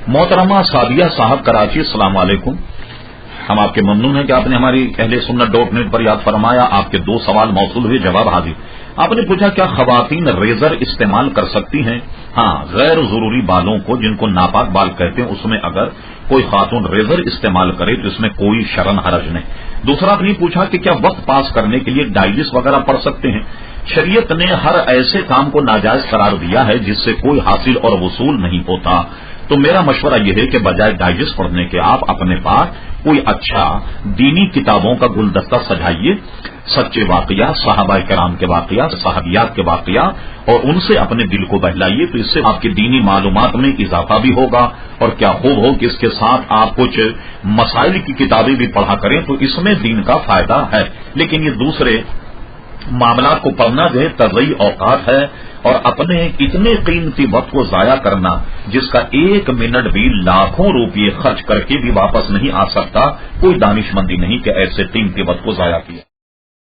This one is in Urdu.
محترمہ سعدیہ صاحب کراچی، السلام علیکم۔ ہم آپ کے ممنون ہیں کہ آپ نے ہماری اہل سنت .net پر یاد فرمایا۔ آپ کے 2 سوال موصول ہوئے، جواب حاضر۔ آپ نے پوچھا کیا خواتین ریزر استعمال کر سکتی ہیں؟ ہاں، غیر ضروری بالوں کو، جن کو ناپاک بال کہتے ہیں، اس میں اگر کوئی خاتون ریزر استعمال کرے تو اس میں کوئی شرن حرج نہیں۔ دوسرا آپ نے پوچھا کہ کیا وقت پاس کرنے کے لیے ڈائجسٹ وغیرہ پڑھ سکتے ہیں؟ شریعت نے ہر ایسے کام کو ناجائز قرار دیا ہے جس سے کوئی حاصل اور وصول نہیں ہوتا، تو میرا مشورہ یہ ہے کہ بجائے ڈائجسٹ پڑھنے کے آپ اپنے پاس کوئی اچھا دینی کتابوں کا گلدستہ سجائیے، سچے واقعات، صحابہ کرام کے واقعات، صحابیات کے واقعات، اور ان سے اپنے دل کو بہلائیے، تو اس سے آپ کی دینی معلومات میں اضافہ بھی ہوگا، اور کیا خوب ہو کہ اس کے ساتھ آپ کچھ مسائل کی کتابیں بھی پڑھا کریں، تو اس میں دین کا فائدہ ہے۔ لیکن یہ دوسرے معاملات کو پڑھنا جو ہے تضیع اوقات ہے، اور اپنے اتنے قیمتی وقت کو ضائع کرنا جس کا 1 منٹ بھی لاکھوں روپے خرچ کر کے بھی واپس نہیں آ سکتا، کوئی دانشمندی نہیں کہ ایسے قیمتی وقت کو ضائع کیا۔